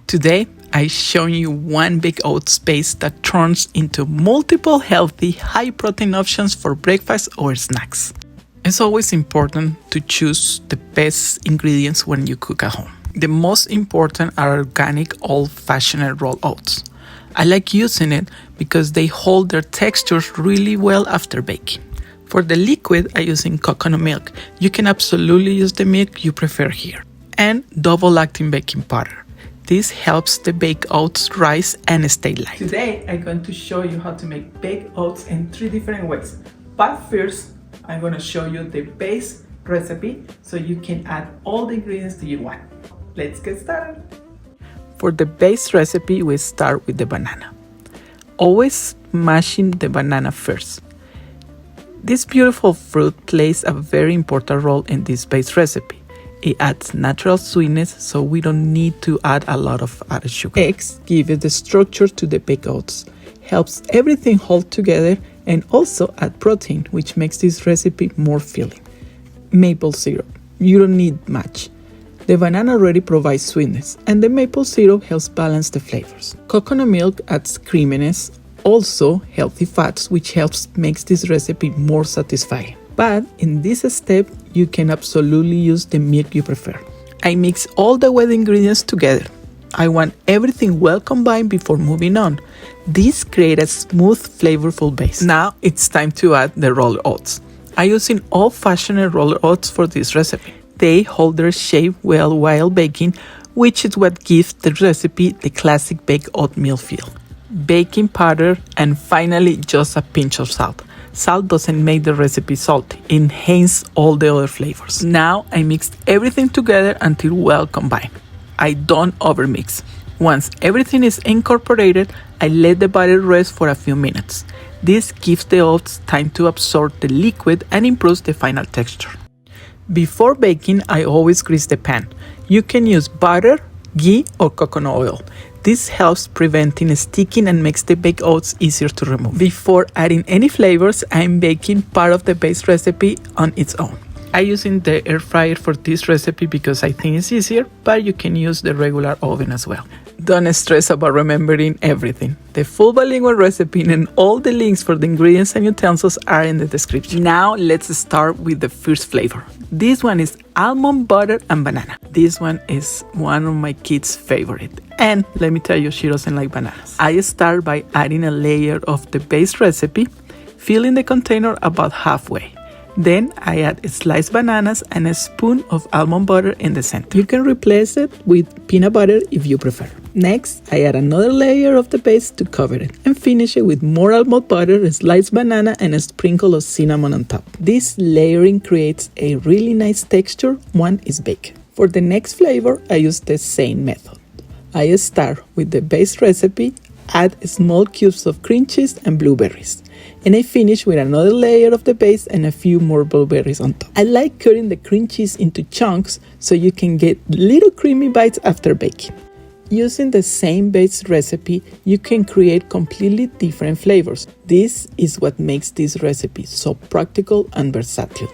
Today, I show you one big oats base that turns into multiple healthy, high-protein options for breakfast or snacks. It's always important to choose the best ingredients when you cook at home. The most important are organic, old-fashioned rolled oats. I like using it because they hold their textures really well after baking. For the liquid, I use coconut milk. You can absolutely use the milk you prefer here. And double-acting baking powder. This helps the baked oats rise and stay light. Today, I'm going to show you how to make baked oats in 3 different ways. But first, I'm going to show you the base recipe so you can add all the ingredients that you want. Let's get started. For the base recipe, we start with the banana. Always mashing the banana first. This beautiful fruit plays a very important role in this base recipe. It adds natural sweetness, so we don't need to add a lot of added sugar. Eggs give it the structure to the baked oats, helps everything hold together, and also add protein, which makes this recipe more filling. Maple syrup. You don't need much. The banana already provides sweetness, and the maple syrup helps balance the flavors. Coconut milk adds creaminess, also healthy fats, which helps makes this recipe more satisfying. But in this step, you can absolutely use the milk you prefer. I mix all the wet ingredients together. I want everything well combined before moving on. This creates a smooth, flavorful base. Now it's time to add the rolled oats. I'm using old-fashioned rolled oats for this recipe. They hold their shape well while baking, which is what gives the recipe the classic baked oatmeal feel. Baking powder, and finally just a pinch of salt. Salt doesn't make the recipe salty, it enhances all the other flavors. Now I mixed everything together until well combined. I don't overmix. Once everything is incorporated, I let the batter rest for a few minutes. This gives the oats time to absorb the liquid and improves the final texture. Before baking, I always grease the pan. You can use butter, ghee, or coconut oil. This helps preventing sticking and makes the baked oats easier to remove. Before adding any flavors, I'm baking part of the base recipe on its own. I'm using the air fryer for this recipe because I think it's easier, but you can use the regular oven as well. Don't stress about remembering everything. The full bilingual recipe and all the links for the ingredients and utensils are in the description. Now let's start with the first flavor. This one is almond butter and banana. This one is one of my kids' favorite. And let me tell you, she doesn't like bananas. I start by adding a layer of the base recipe, filling the container about halfway. Then I add sliced bananas and a spoon of almond butter in the center. You can replace it with peanut butter if you prefer. Next, I add another layer of the base to cover it and finish it with more almond butter, sliced banana, and a sprinkle of cinnamon on top. This layering creates a really nice texture once it's baked. For the next flavor, I use the same method. I start with the base recipe, add small cubes of cream cheese and blueberries. And I finish with another layer of the base and a few more blueberries on top. I like cutting the cream cheese into chunks so you can get little creamy bites after baking. Using the same base recipe, you can create completely different flavors. This is what makes this recipe so practical and versatile.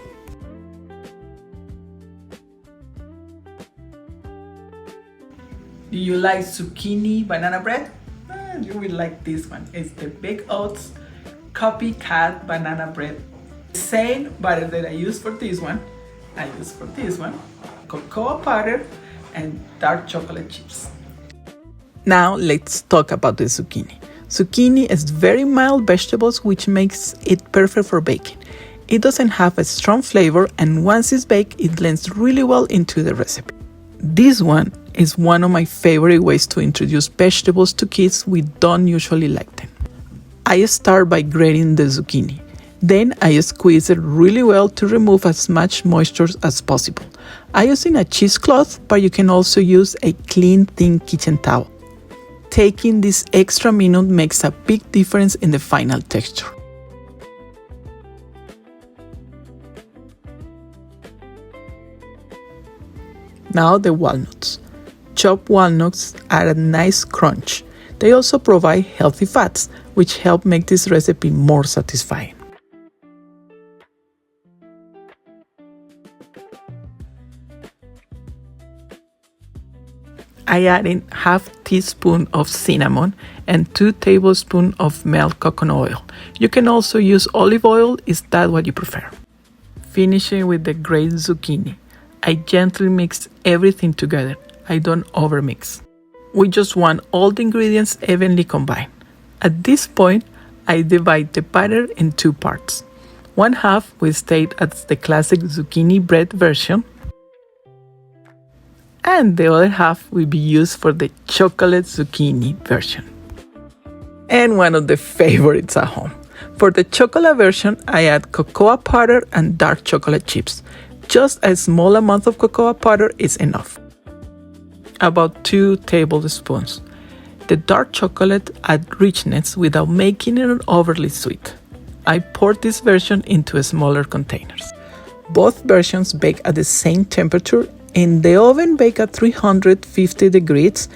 Do you like zucchini banana bread? You will like this one. It's the baked oats copycat banana bread. Same butter that I use for this one, I use for this one, cocoa powder and dark chocolate chips. Now let's talk about the zucchini. Zucchini is very mild vegetables, which makes it perfect for baking. It doesn't have a strong flavor, and once it's baked, it blends really well into the recipe. This one is one of my favorite ways to introduce vegetables to kids who don't usually like them. I start by grating the zucchini. Then I squeeze it really well to remove as much moisture as possible. I'm using a cheesecloth, but you can also use a clean, thin kitchen towel. Taking this extra minute makes a big difference in the final texture. Now the walnuts. Chopped walnuts add a nice crunch. They also provide healthy fats, which help make this recipe more satisfying. I add in half teaspoon of cinnamon and 2 tablespoons of melted coconut oil. You can also use olive oil, is that what you prefer? Finishing with the grated zucchini. I gently mix everything together. I don't overmix. We just want all the ingredients evenly combined. At this point, I divide the batter in 2 parts. One half will stay as the classic zucchini bread version, and the other half will be used for the chocolate zucchini version. And one of the favorites at home. For the chocolate version, I add cocoa powder and dark chocolate chips. Just a small amount of cocoa powder is enough. About 2 tablespoons. The dark chocolate adds richness without making it overly sweet. I pour this version into smaller containers. Both versions bake at the same temperature. In the oven, bake at 350 degrees.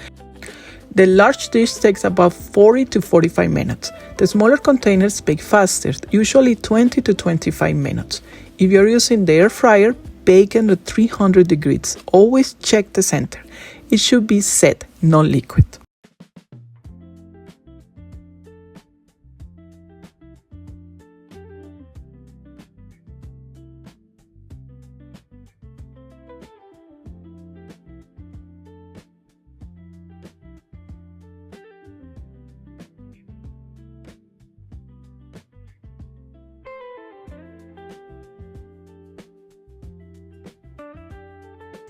The large dish takes about 40 to 45 minutes. The smaller containers bake faster, usually 20 to 25 minutes. If you're using the air fryer, bake at 300 degrees. Always check the center. It should be set, not liquid.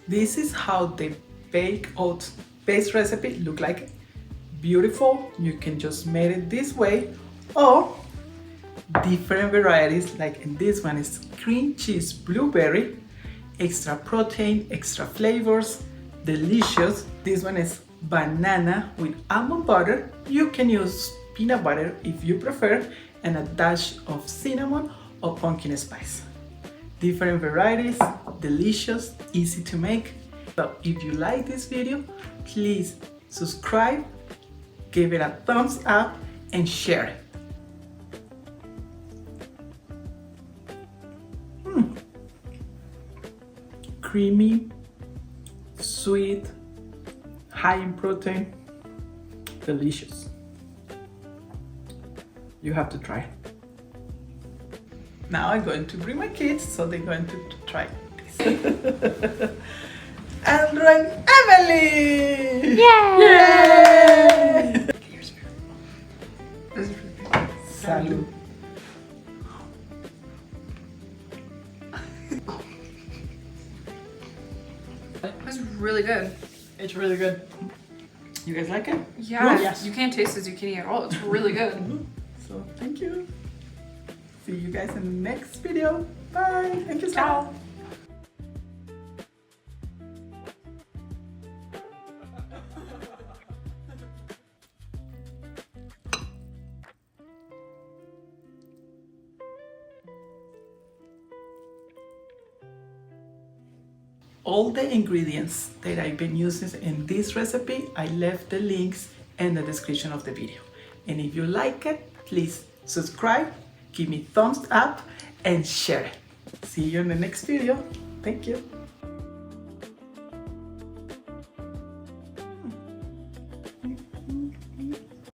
This is how the baked oats base recipe look like. Beautiful. You can just make it this way, or different varieties, like in this one is cream cheese blueberry, extra protein, extra flavors, delicious. This one is banana with almond butter. You can use peanut butter if you prefer, and a dash of cinnamon or pumpkin spice. Different varieties, delicious, easy to make. So if you like this video, please subscribe, give it a thumbs up, and share it. Creamy, sweet, high in protein, delicious. You have to try it. Now I'm going to bring my kids, so they're going to try this. Andrew and Emily! Yay! Yay! Salud. That's really good. It's really good. You guys like it? Yeah, Yes. you can't taste the zucchini at all. It's really good. So thank you. See you guys in the next video. Bye. Thank you so much. Ciao. All the ingredients that I've been using in this recipe, I left the links in the description of the video. And if you like it, please subscribe, give me thumbs up, and share it. See you in the next video. Thank you.